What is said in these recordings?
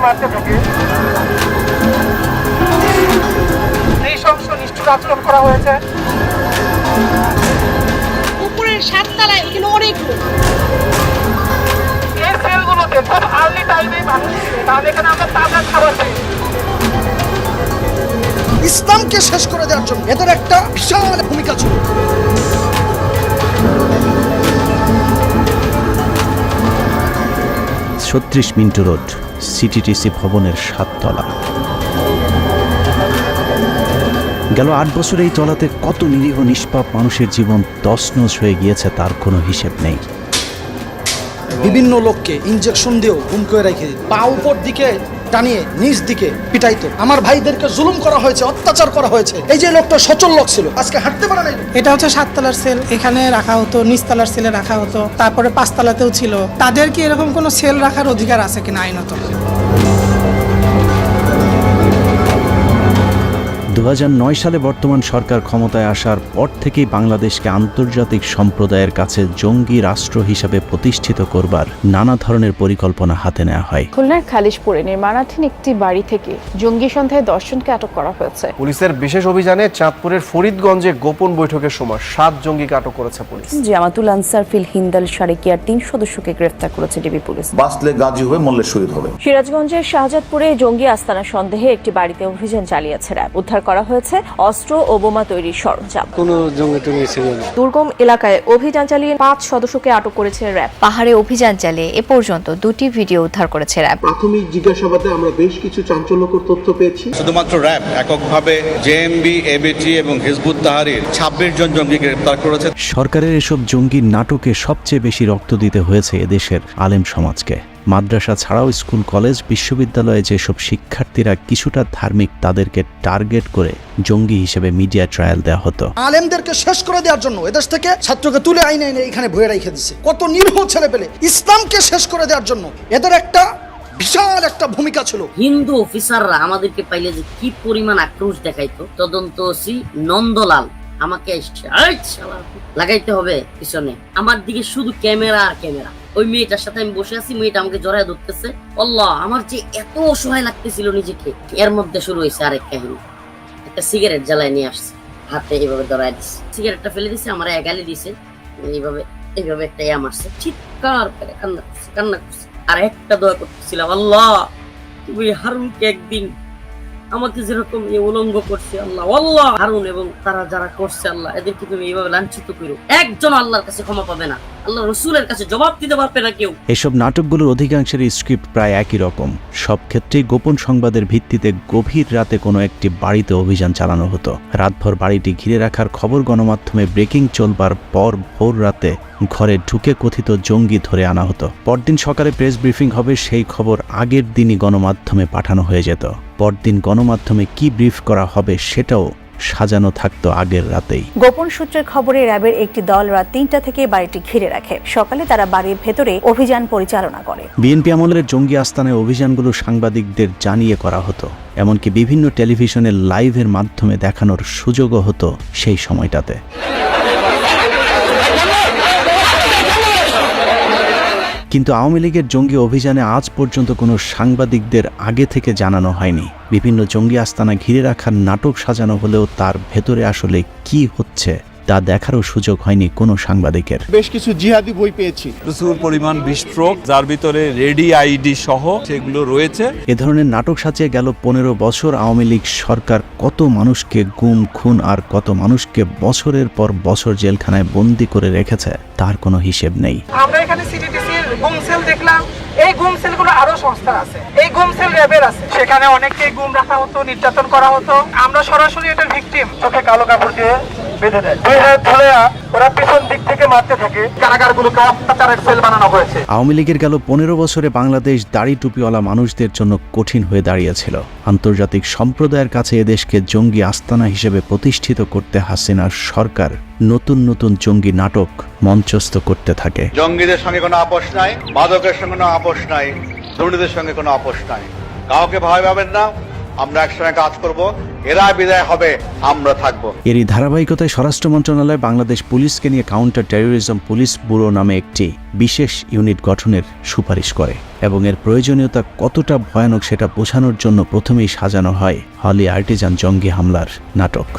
মারতে থাকে, নৃশংস নিষ্ঠুর আচরণ করা হয়েছে। উপরের 7 তলায় এগুলো অনেক লোক। এই সেলগুলোতে খুব আর্লি টাইমে মানুষ ছিল, কারণ এখানে আমরা তাজা খাবার পাই। ইসলামকে শেষ করে দেওয়ার জন্য এদের একটা বিশাল ভূমিকা ছিল। ৩৬ মিন্টু রোড, সিটিটিসি ভবনের ৭ তলা। গেল ৮ বছরে এই তলাতে কত নিরীহ নিষ্পাপ মানুষের জীবন তছনছ হয়ে গিয়েছে তার কোনো হিসেব নেই। বিভিন্ন লোককে ইনজেকশন দিয়েও গুম করে রেখে দিত, পা উপর দিকে টানিয়ে নিচ দিকে পিটাইতো। আমার ভাইদেরকে জুলুম করা হয়েছে, অত্যাচার করা হয়েছে। এই যে লোকটা সচল লোক ছিল, আজকে হাঁটতে পারে না। এটা হচ্ছে 7 তলার সেল, এখানে রাখা হতো, নিচতলার সেলে রাখা হতো, তারপরে 5 তলাতেও ছিল। তাদের কি এরকম কোনো সেল রাখার অধিকার আছে কিনা আইনত? ২০০৯ সালে বর্তমান সরকার ক্ষমতায় আসার পর থেকেই বাংলাদেশকে আন্তর্জাতিক সম্প্রদায়ের কাছে জঙ্গি রাষ্ট্র হিসাবে প্রতিষ্ঠিত করবার নানা ধরনের পরিকল্পনা হাতে নেওয়া হয়। খুলনার খালিশপুরে নির্মাণাধীন একটি বাড়ি থেকে জঙ্গি সন্দেহে 10 জনকে আটক করা হয়েছে। পুলিশের বিশেষ অভিযানে চাঁদপুরের ফরিদগঞ্জে গোপন বৈঠকের সময় 7 জঙ্গিকে আটক করেছে পুলিশ। জামাতুল আনসার ফিল হিন্দাল সারেকিয়ার 3 সদস্যকে গ্রেফতার করেছে ডিবি পুলিশ। বাঁচলে গাজী হয়ে মরলে শহীদ হবে। সিরাজগঞ্জের শাহজাদপুরে জঙ্গি আস্তানা সন্দেহে একটি বাড়িতে অভিযান চালিয়েছে র্যাব। উদ্ধার করা হয়েছে অস্ত্র ও বোমা তৈরির সরঞ্জাম। দুর্গম এলাকায় অভিযান চালিয়ে 5 সদস্যকে আটক করেছে র্যাব। পাহাড়ে অভিযান চালিয়ে এ পর্যন্ত 2টি ভিডিও উদ্ধার করেছে র্যাব। প্রাথমিক জিজ্ঞাসাবাদে আমরা বেশ কিছু চাঞ্চল্যকর তথ্য পেয়েছি। শুধুমাত্র র্যাব এককভাবে জেএমবি, এবিটি এবং হিজবুত তাহরির 26 জন জঙ্গি গ্রেফতার করেছে। সরকারের এসব জঙ্গি নাটকে সবচেয়ে বেশি রক্ত দিতে হয়েছে এদেশের আলেম সমাজকে। মাদ্রাসা ছাড়াও স্কুল, কলেজ, বিশ্ববিদ্যালয়ে যেসব শিক্ষার্থীরা কিছুটা ধার্মিক তাদেরকে টার্গেট করে জঙ্গি হিসেবে মিডিয়া ট্রায়াল দেওয়া হতো। আলেমদেরকে শেষ করে দেওয়ার জন্য এদেশ থেকে ছাত্রকে তুলে আইনে এনে এখানে ভয়ে রেখে দিচ্ছে। কত নিরীহ ছেলে পেলে ইসলামকে শেষ করে দেওয়ার জন্য এদের একটা বিশাল একটা ভূমিকা ছিল। হিন্দু অফিসাররা আমাদেরকে পাইলে যে কি পরিমাণ আক্রোশ দেখাইতো। তদন্ত নন্দলাল আমাকে লাগাইতে হবে পিছনে, আমার দিকে শুধু ক্যামেরা আর ক্যামেরা। ওই মেয়েটার সাথে আমি বসে আছি, মেয়েটা আমাকে জড়ায় ধরতেছে। আল্লাহ, আমার যে এত অসহায় লাগতেছিল নিজেকে। এর মধ্যে শুরু হয়েছে আরেক কাহিনী। একটা সিগারেট জ্বালায় নিয়ে আসছে, হাতে এইভাবে ধরায় দিচ্ছে, সিগারেটটা ফেলে দিচ্ছে, আমার গালি দিছে, এইভাবে এইভাবে একটা মারছে, চিৎকার করে কান্না করছে। আর একটা দোয়া করতেছিলাম, আল্লাহ তুমি হারুনকে একদিন আমাকে যেরকম উলঙ্গ করছে, আল্লাহ আল্লাহ হারুন এবং তারা যারা করছে, আল্লাহ এদেরকে তুমি এইভাবে লাঞ্ছিত করো। একজন আল্লাহর কাছে ক্ষমা পাবে না, আল্লাহ রসুলের কাছে জবাব দিতে পারবে না কেউ। এসব নাটকগুলোর অধিকাংশের স্ক্রিপ্ট প্রায় একই রকম। সব ক্ষেত্রেই গোপন সংবাদের ভিত্তিতে গভীর রাতে কোনো একটি বাড়িতে অভিযান চালানো হতো। রাতভর বাড়িটি ঘিরে রাখার খবর গণমাধ্যমে ব্রেকিং চলবার পর ভোর রাতে ঘরে ঢুকে কথিত জঙ্গি ধরে আনা হতো। পরদিন সকালে প্রেস ব্রিফিং হবে, সেই খবর আগের দিনই গণমাধ্যমে পাঠানো হয়ে যেত। পরদিন গণমাধ্যমে কি ব্রিফ করা হবে সেটাও সাজানো থাকতো আগের রাতেই। গোপন সূত্রের খবরে র্যাবের একটি দল রাত 3টা থেকে বাড়িটি ঘিরে রাখে। সকালে তারা বাড়ির ভেতরে অভিযান পরিচালনা করে। বিএনপি আমলের জঙ্গি আস্তানায় অভিযানগুলো সাংবাদিকদের জানিয়ে করা হতো, এমনকি বিভিন্ন টেলিভিশনের লাইভের মাধ্যমে দেখানোর সুযোগও হতো সেই সময়টাতে। কিন্তু আওয়ামী লীগের জঙ্গি অভিযানে আজ পর্যন্ত কোনো সাংবাদিকদের আগে থেকে জানানো হয়নি। বিভিন্ন জঙ্গি আস্তানা ঘিরে রাখার নাটক সাজানো হলেও তার ভেতরে আসলে কি হচ্ছে তা দেখারও সুযোগ হয়নি কোনো সাংবাদিকের। বেশ কিছু জিহাদি বই পেয়েছি, প্রচুর পরিমাণ বিস্ফোরক, যার ভিতরে রেডি আইডি সহ সেগুলো রয়েছে। এ ধরনের নাটক সাজিয়ে গেল 15 বছর আওয়ামী লীগ সরকার কত মানুষকে গুম, খুন আর কত মানুষকে বছরের পর বছর জেলখানায় বন্দী করে রেখেছে তার কোনো হিসেব নেই। আমরা এখানে সিটিটিসির গুম সেল দেখলাম, এই গুম সেলগুলো আরো সংস্থা আছে, এই গুম সেল র্যাবের আছে। সেখানে অনেককেই গুম রাখা হতো, নির্যাতন করা হতো। আমরা সরাসরি এটার ভিকটিম। চোখে কালো কাপড় দিয়ে বেঁধে দেয়, দুই হাত ধরে ওরা পিছন দিক থেকে মারতে থাকে। কারাগারগুলোকে অত্যাচারের সেল বানানো হয়েছে। আওয়ামী লীগের গেল 15 বছরে বাংলাদেশ দাড়ি টুপিওয়ালা মানুষদের জন্য কঠিন হয়ে দাঁড়িয়েছিল। আন্তর্জাতিক সম্প্রদায়ের কাছে এদেশকে জঙ্গি আস্তানা হিসেবে প্রতিষ্ঠিত করতে হাসিনার সরকার নতুন নতুন জঙ্গি নাটক মঞ্চস্থ করতে থাকে। জঙ্গিদের সঙ্গে কোনো আপোষ নাই, মাদকের সঙ্গে কোনো আপোষ নাই, দুর্নীতির সঙ্গে কোনো আপোষ নাই। কাউকে ভয় পাবেন না, আমরা একসঙ্গে কাজ করব, এরা বিদায় হবে, আমরা থাকবো। এরই ধারাবাহিকতায় স্বরাষ্ট্র মন্ত্রণালয় বাংলাদেশ পুলিশকে নিয়ে কাউন্টার টেরোরিজম পুলিশ ব্যুরো নামে একটি বিশেষ ইউনিট গঠনের সুপারিশ করে এবং এর প্রয়োজনীয়তা কতটা ভয়ানক সেটা বোঝানোর জন্য প্রথমেই সাজানো হয় হলি আর্টিজান জঙ্গি হামলার নাটক।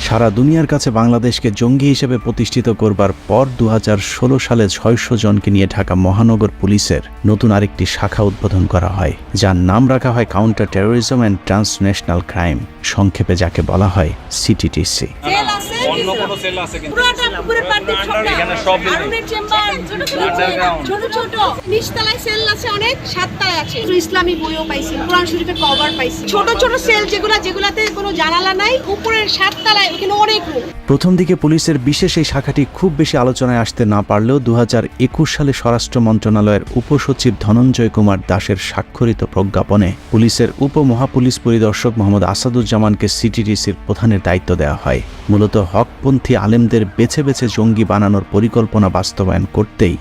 সারা দুনিয়ার কাছে বাংলাদেশকে জঙ্গি হিসেবে প্রতিষ্ঠিত করবার পর 2016 সালে 600 জনকে নিয়ে ঢাকা মহানগর পুলিশের নতুন আরেকটি শাখা উদ্বোধন করা হয়, যার নাম রাখা হয় counter terrorism and transnational crime, সংক্ষেপে যাকে বলা হয় সিটিটিসি। ইসলামী বইও পাইছি, কোরআন শরীফের কভার পাইছি, ছোট ছোট সেল যেগুলাতে কোনো জানালা নাই, উপরের 7 তলায় এখানে অনেক রুম। প্রথম দিকে পুলিশের বিশেষ এই শাখাটি খুব বেশি আলোচনায় আসতে না পারলেও 2021 সালে স্বরাষ্ট্র মন্ত্রণালয়ের উপসচিব ধনঞ্জয় কুমার দাসের স্বাক্ষরিত প্রজ্ঞাপনে পুলিশের উপমহাপুলিশ পরিদর্শক মোহাম্মদ আসাদুজ্জামানকে সিটিটিসির প্রধানের দায়িত্ব দেওয়া হয়। মূলত হকপন্থী আলেমদের বেছে বেছে জঙ্গি বানানোর পরিকল্পনা বাস্তবায়ন করতেই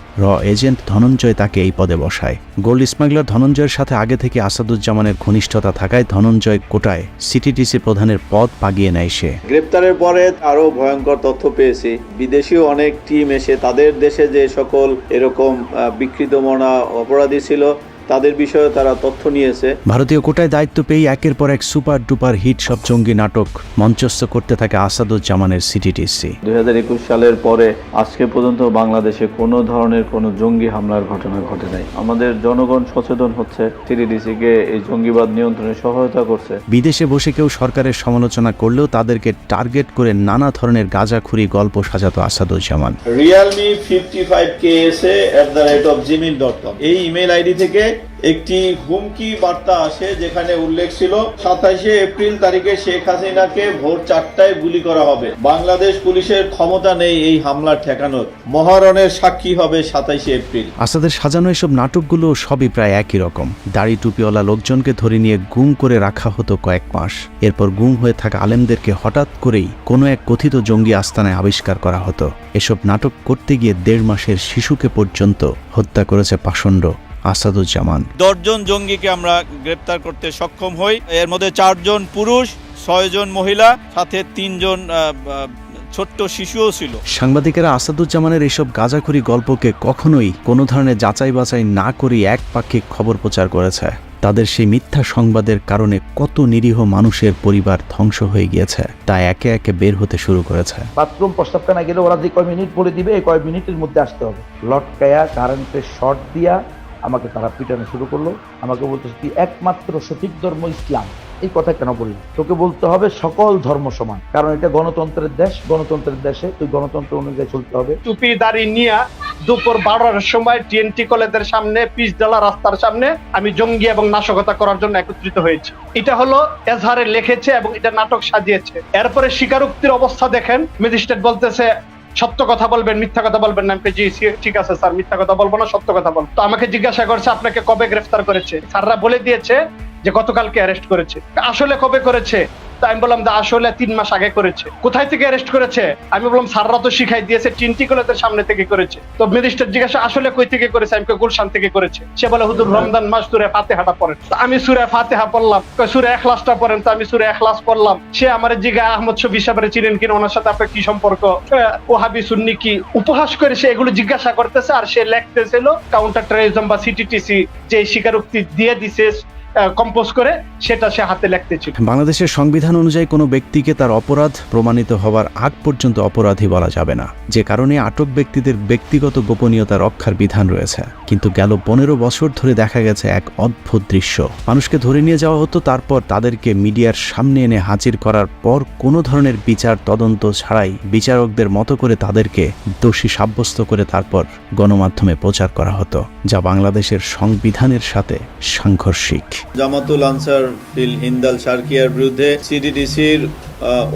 এজেন্ট ধনঞ্জয় তাকে এই পদে বসায়। গোল্ড স্মাগলার ধনঞ্জয়ের সাথে আগে থেকে আসাদুজ্জামানের ঘনিষ্ঠতা থাকায় ধনঞ্জয় কোটায় সিটিটিসি প্রধানের পদ পাগিয়ে নেয় সে। গ্রেপ্তারের পরে আরো ভয়ঙ্কর তথ্য পেয়েছি, বিদেশীয় অনেক টিম এসে তাদের দেশে যে সকল এরকম বিকৃত মনা অপরাধী ছিল তাদের বিষয়ে তারা তথ্য নিয়েছে। ভারতীয় কোটায় দায়িত্ব পেয়ে একের পর এক সুপার ডুপার হিট সব জঙ্গি নাটক মঞ্চস্থ করতে থাকে আসাদুজ্জামানের সিটিটিসি। 2021 সালের পরে আজকে পর্যন্ত বাংলাদেশে কোনো ধরনের কোনো জঙ্গি হামলার ঘটনা ঘটে নাই। আমাদের জনগণ সচেতন হচ্ছে, সিটিটিসিকে এই জঙ্গিবাদ নিয়ন্ত্রণে সহায়তা করছে। বিদেশে বসে কেউ সরকারের সমালোচনা করলেও তাদেরকে টার্গেট করে নানা ধরনের গাঁজাখুরি গল্প সাজাতো আসাদুজ্জামান। realme55ksa@gmail.com এই ইমেল আইডি থেকে একটি হুমকি বার্তা আসে, যেখানে উল্লেখ ছিল 27 এপ্রিল তারিখে শেখ হাসিনাকে ভোর 4টায় গুলি করা হবে। বাংলাদেশ পুলিশের ক্ষমতা নেই এই হামলা ঠেকানোর। মহারণের সাক্ষী হবে 27 এপ্রিল। আসাদের সাজানো এসব নাটকগুলো সবই প্রায় একই রকম। দাড়ি টুপিওয়ালা লোকজনকে ধরে নিয়ে গুম করে রাখা হতো কয়েক মাস। এরপর গুম হয়ে থাকা আলেমদেরকে হঠাৎ করেই কোনো এক কথিত জঙ্গি আস্তানায় আবিষ্কার করা হতো। এসব নাটক করতে গিয়ে 1.5 মাসের শিশুকে পর্যন্ত হত্যা করেছে পাষণ্ড আসাদুজ্জামান। 10 জন জঙ্গিকে আমরা গ্রেপ্তার করতে সক্ষম হই। এর মধ্যে 4 জন পুরুষ, 6 জন মহিলা, সাথে 3 জন ছোট্ট শিশুও ছিল। সাংবাদিকেরা আসাদুজ্জামানের এসব গাঁজাখুরি গল্পকে কখনোই কোনো ধরনের যাচাই বাছাই না করে একপাক্ষিক খবর প্রচার করেছে। তাদের সেই মিথ্যা সংবাদের কারণে কত নিরীহ মানুষের পরিবার ধ্বংস হয়ে গিয়েছে তা একে একে বের হতে শুরু করেছে। বাথরুম প্রস্তাবখানা গেলে ওরা যে কয় মিনিট বলে দিবে, এই কয় মিনিটের মধ্যে আসতে হবে। লটকায়া কারেন্টের শর্ট দিয়া আমাকে তারা পিটানো শুরু করলো। আমাকে বলতেছে তুই একমাত্র সঠিক ধর্ম ইসলাম। এই কথা কেন বললি? তোকে বলতে হবে সকল ধর্ম সমান, কারণ এটা গণতন্ত্রের দেশ। গণতন্ত্রের দেশে তুই গণতন্ত্র অনুযায়ী চলতে হবে। টুপি দাড়ি নিয়ে দুপুর 12টার সময় টিএনটি কলেজের সামনে, পিচডালা রাস্তার সামনে আমি জঙ্গি এবং নাশকতা করার জন্য একত্রিত হয়েছি। এটা হলো এজাহারে লিখেছে এবং এটা নাটক সাজিয়েছে। এরপরে স্বীকারোক্তির অবস্থা দেখেন, ম্যাজিস্ট্রেট বলতেছে সত্য কথা বলবেন, মিথ্যা কথা বলবেন না। জি ঠিক আছে স্যার, মিথ্যা কথা বলবো না, সত্য কথা বলবো। তো আমাকে জিজ্ঞাসা করছে আপনাকে কবে গ্রেফতার করেছে। স্যাররা বলে দিয়েছে যে গতকালকে অ্যারেস্ট করেছে। আসলে কবে করেছে? তো আমি বললাম আসলে 3 মাস আগে করেছে। কোথায় থেকে অ্যারেস্ট করেছে? আমি বললাম স্যাররা তো শিখাই দিয়েছে টিএনটি কলেজের সামনে থেকে করেছে। তো ম্যাজিস্ট্রেট জিজ্ঞাসা আসলে কই থেকে করেছে? আমি গুলশান থেকে করেছে। সে বলে হুজুর রমজান মাস সূরা ফাতিহাটা পড়েন। তো আমি সূরা ফাতিহা পড়লাম। সূরা ইখলাসটা পড়েন। তো আমি সূরা ইখলাস পড়লাম। সে আমারে জিজ্ঞাসা আহমদ শফি সাহেবের চিনেন কিনা, ওনার সাথে আপনার কি সম্পর্ক, ওহাবি সুন্নি কি, উপহাস করে সে এগুলো জিজ্ঞাসা করতেছে। আর সে লিখতেছিল কাউন্টার টেরোরিজম বা সিটিটিসি যে স্বীকারোক্তি দিয়ে দিছে কম্পোজ করে, সেটা সে হাতে লিখতেছিল। বাংলাদেশের সংবিধান অনুযায়ী কোনো ব্যক্তিকে তার অপরাধ প্রমাণিত হওয়ার আগ পর্যন্ত অপরাধী বলা যাবে না, যে কারণে আটক ব্যক্তিদের ব্যক্তিগত গোপনীয়তা রক্ষার বিধান রয়েছে। কিন্তু গেল 15 বছর ধরে দেখা গেছে এক অদ্ভুত দৃশ্য। মানুষকে ধরে নিয়ে যাওয়া হতো, তারপর তাদেরকে মিডিয়ার সামনে এনে হাজির করার পর কোনো ধরনের বিচার তদন্ত ছাড়াই বিচারকদের মতো করে তাদেরকে দোষী সাব্যস্ত করে তারপর গণমাধ্যমে প্রচার করা হতো, যা বাংলাদেশের সংবিধানের সাথে সাংঘর্ষিক। জামাতুল আনসার ফিল হিন্দাল শারকিয়ার বিরুদ্ধে সিটিটিসির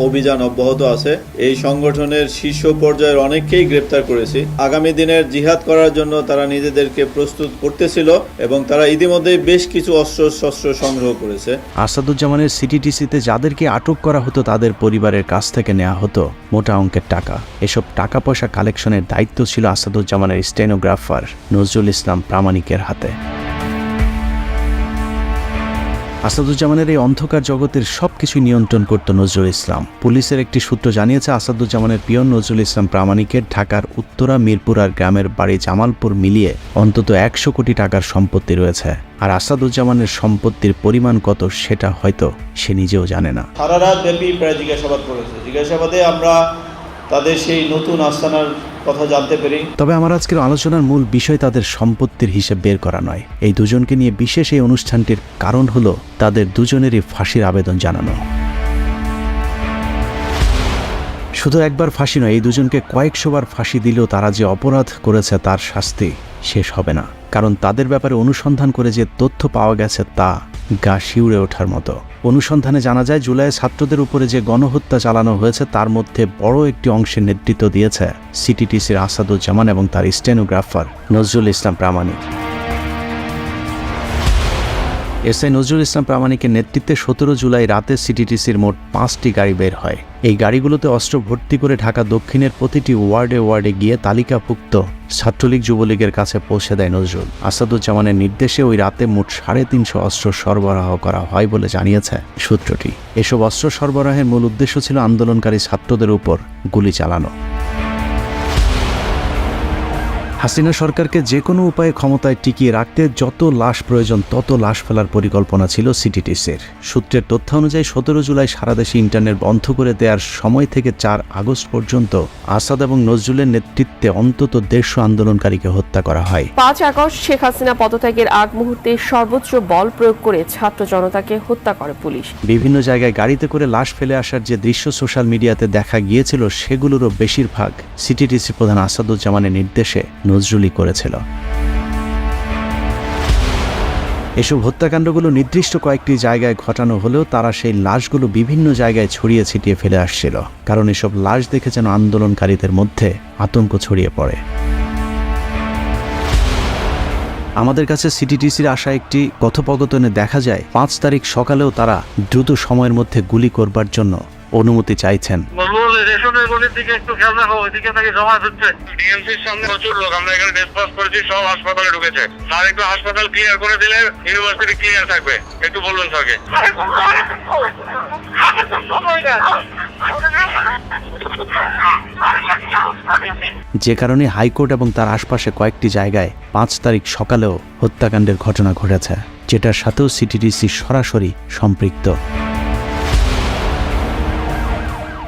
অভিযান অব্যাহত আছে। এই সংগঠনের শীর্ষ পর্যায়ের অনেককেই গ্রেপ্তার করেছি। আগামী দিনের জিহাদ করার জন্য তারা নিজেদেরকে প্রস্তুত করতেছিল এবং তারা ইতিমধ্যেই বেশ কিছু অস্ত্র সংগ্রহ করেছে। আসাদুজ্জামানের সিটিটিসিতে যাদেরকে আটক করা হতো তাদের পরিবারের কাছ থেকে নেওয়া হতো মোটা অঙ্কের টাকা। এসব টাকা পয়সা কালেকশনের দায়িত্ব ছিল আসাদুজ্জামানের স্টেনোগ্রাফার নজরুল ইসলাম প্রামাণিকের হাতে। আসাদুজ্জামানের এই অন্ধকার জগতের সবকিছু নিয়ন্ত্রণ করত নজরুল ইসলাম। পুলিশের একটি সূত্র জানিয়েছে আসাদুজ্জামানের পিয়ন নজরুল ইসলাম প্রামাণিকের ঢাকার উত্তরা মিরপুর আর গ্রামের বাড়ি জামালপুর মিলিয়ে অন্তত 100 কোটি টাকার সম্পত্তি রয়েছে। আর আসাদুজ্জামানের সম্পত্তির পরিমাণ কত সেটা হয়তো সে নিজেও জানে না। সারা রাত ব্যাপী প্রায় জিজ্ঞাসাবাদ করেছে। জিজ্ঞাসাবাদে আমরা তাদের সেই নতুন আস্তানার কথা জানতে পারি। তবে আমার আজকের আলোচনার মূল বিষয় তাদের সম্পত্তির হিসেব বের করা নয়। এই দুজনকে নিয়ে বিশেষ এই অনুষ্ঠানটির কারণ হলো তাদের দুজনেরই ফাঁসির আবেদন জানানো। শুধু একবার ফাঁসি নয়, এই দুজনকে কয়েকশোবার ফাঁসি দিলেও তারা যে অপরাধ করেছে তার শাস্তি শেষ হবে না। কারণ তাদের ব্যাপারে অনুসন্ধান করে যে তথ্য পাওয়া গেছে তা গা শিউরে ওঠার মতো। অনুসন্ধানে জানা যায় জুলাই ছাত্রদের উপরে যে গণহত্যা চালানো হয়েছে তার মধ্যে বড় একটি অংশের নেতৃত্ব দিয়েছে সিটিটিসির আসাদুজ্জামান এবং তার স্টেনোগ্রাফার নজরুল ইসলাম প্রামাণিক। এসআই নজরুল ইসলাম প্রামাণিকের নেতৃত্বে 17 জুলাই রাতে সিটিটিসির মোট 5টি গাড়ি বের হয়। এই গাড়িগুলোতে অস্ত্র ভর্তি করে ঢাকা দক্ষিণের প্রতিটি ওয়ার্ডে গিয়ে তালিকাভুক্ত ছাত্রলীগ যুবলীগের কাছে পৌঁছে দেয় নজরুল। আসাদুজ্জামানের নির্দেশে ওই রাতে মোট 350 অস্ত্র সরবরাহ করা হয় বলে জানিয়েছে সূত্রটি। এসব অস্ত্র সরবরাহের মূল উদ্দেশ্য ছিল আন্দোলনকারী ছাত্রদের উপর গুলি চালানো। হাসিনা সরকারকে যে কোনো উপায়ে ক্ষমতায় টিকিয়ে রাখতে যত লাশ প্রয়োজন তত লাশ ফেলার পরিকল্পনা ছিল সিটিটিসির। সূত্রের তথ্য অনুযায়ী 17 জুলাই সারা দেশে ইন্টারনেট বন্ধ করে দেওয়ার সময় থেকে 4 আগস্ট পর্যন্ত আসাদ এবং নজরুলের নেতৃত্বে অন্তত 150 আন্দোলনকারীকে হত্যা করা হয়। 5 আগস্ট শেখ হাসিনা পদত্যাগের আগ মুহূর্তে সর্বোচ্চ বল প্রয়োগ করে ছাত্র জনতাকে হত্যা করে পুলিশ। বিভিন্ন জায়গায় গাড়িতে করে লাশ ফেলে আসার যে দৃশ্য সোশ্যাল মিডিয়াতে দেখা গিয়েছিল সেগুলোরও বেশিরভাগ সিটিটিসি প্রধান আসাদুজ্জামানের নির্দেশে নজরুলই করেছিল। এসব হত্যাকাণ্ডগুলো নির্দিষ্ট কয়েকটি জায়গায় ঘটানো হলেও তারা সেই লাশগুলো বিভিন্ন জায়গায় ছড়িয়ে ছিটিয়ে ফেলে আসছিল, কারণ এসব লাশ দেখে যেন আন্দোলনকারীদের মধ্যে আতঙ্ক ছড়িয়ে পড়ে। আমাদের কাছে সিটিটিসির আসা একটি কথোপকথনে দেখা যায় 5 তারিখ সকালেও তারা দ্রুত সময়ের মধ্যে গুলি করবার জন্য অনুমতি চাইছেন। হাসপাতাল ক্লিয়ার করে দিলে ইউনিভার্সিটি ক্লিয়ার থাকবে, একটু বলবেন স্যারকে। যে কারণে হাইকোর্ট এবং তার আশপাশে কয়েকটি জায়গায় 5 তারিখ সকালেও হত্যাকাণ্ডের ঘটনা ঘটেছে, যেটার সাথেও সিটিটিসি সরাসরি সম্পৃক্ত।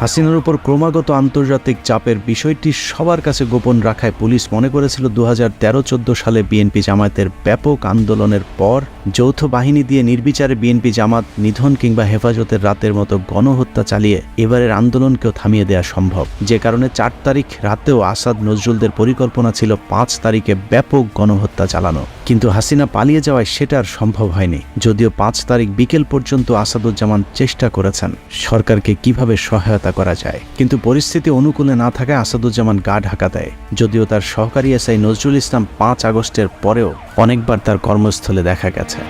হাসিনার উপর ক্রমাগত আন্তর্জাতিক চাপের বিষয়টি সবার কাছে গোপন রাখায় পুলিশ মনে করেছিল 2013-14 সালে বিএনপি জামায়াতের ব্যাপক আন্দোলনের পর যৌথ বাহিনী দিয়ে নির্বিচারে বিএনপি জামাত নিধন কিংবা হেফাজতের রাতের মতো গণহত্যা চালিয়ে এবারের আন্দোলনকেও থামিয়ে দেওয়া সম্ভব। যে কারণে 4 তারিখ রাতেও আসাদ নজরুলদের পরিকল্পনা ছিল 5 তারিখে ব্যাপক গণহত্যা চালানো, কিন্তু হাসিনা পালিয়ে যাওয়ায় সেটা আর সম্ভব হয়নি। যদিও 5 তারিখ বিকেল পর্যন্ত আসাদুজ্জামান চেষ্টা করেছেন সরকারকে কিভাবে সহায়তা করা যায়, কিন্তু পরিস্থিতি অনুকূলে না থাকায় আসাদুজ্জামান গা ঢাকা দেয়। যদিও তার সহকারী এসআই নজরুল ইসলাম 5 আগস্টের পরেও অনেকবার তার কর্মস্থলে দেখা গেছে।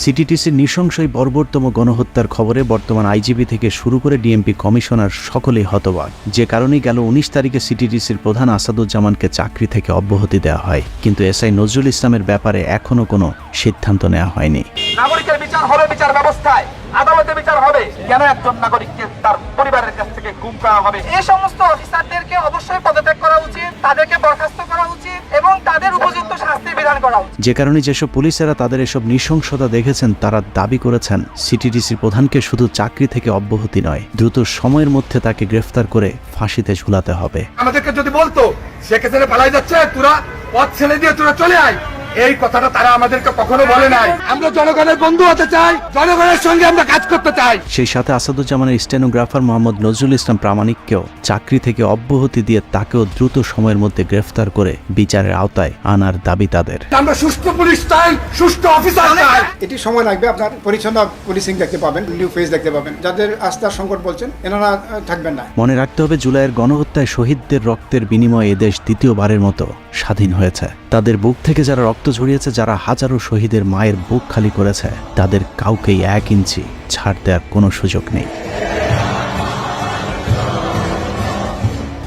সিটিটিসির নৃশংসই বর্বরতম গণহত্যার খবরে বর্তমান আইজিপি থেকে শুরু করে ডিএমপি কমিশনার সকলেই হতবাক। যে কারণেই গেল 19 তারিখে সিটিটিসির প্রধান আসাদুজ্জামানকে চাকরি থেকে অব্যাহতি দেওয়া হয়, কিন্তু এসআই নজরুল ইসলামের ব্যাপারে এখনো কোনো সিদ্ধান্ত নেওয়া হয়নি। নাগরিকের বিচার হবে বিচার ব্যবস্থায়, আদালতে বিচার হবে, কেন একজন নাগরিককে তার পরিবারের কাছ থেকে গুম করা হবে? এই সমস্ত অফিসারদেরকে অবশ্যই পদত্যাগ করা উচিত, তাদেরকে বরখাস্ত করা উচিত এবং তাদের উপযুক্ত শাস্তি বিধান করা উচিত। যে কারণে যেসব পুলিশেরা তাদের এসব নৃশংসতা দেখেছেন তারা দাবি করেছেন সিটিটিসির প্রধানকে শুধু চাকরি থেকে অব্যাহতি নয়, দ্রুত সময়ের মধ্যে তাকে গ্রেফতার করে ফাঁসিতে ঝুলাতে হবে। আমাদেরকে যদি বলতো শেখ হাসিনা পালাই যাচ্ছে, তোরা পথ ছেড়ে দিয়ে তোরা চলে আয়, এই কথাটা তারা আমাদেরকে কখনো বলে নাই। আমরা জনগণের বন্ধু হতে চাই, জনগণের সঙ্গে আমরা কাজ করতে চাই। সেই সাথে আসাদুজ্জামানের স্টেনোগ্রাফার মোহাম্মদ নজরুল ইসলাম প্রামাণিককেও চাকরি থেকে অব্যাহতি দিয়ে তাকেও দ্রুত সময়ের মধ্যে গ্রেফতার করে বিচারের আওতায় আনার দাবি তাদের। আমরা সুষ্ঠু পুলিশ চাই, সুষ্ঠু অফিসার চাই। এটি সময় লাগবে, আপনার পরিচ্ছন্ন পুলিশিং দেখতে পাবেন, নিউ ফেস দেখতে পাবেন। যাদের আস্থার সংকট বলছেন এনারা থাকবেন না। মনে রাখতে হবে জুলাইয়ের গণহত্যায় শহীদদের রক্তের বিনিময়ে এদেশ দ্বিতীয়বারের মতো স্বাধীন হয়েছে। তাদের বুক থেকে যারা রক্ত ঝরিয়েছে, যারা হাজারো শহীদের মায়ের বুক খালি করেছে, তাদের কাউকেই 1 ইঞ্চি ছাড় দেওয়ার কোনো সুযোগ নেই।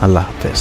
আল্লাহ হাফেজ।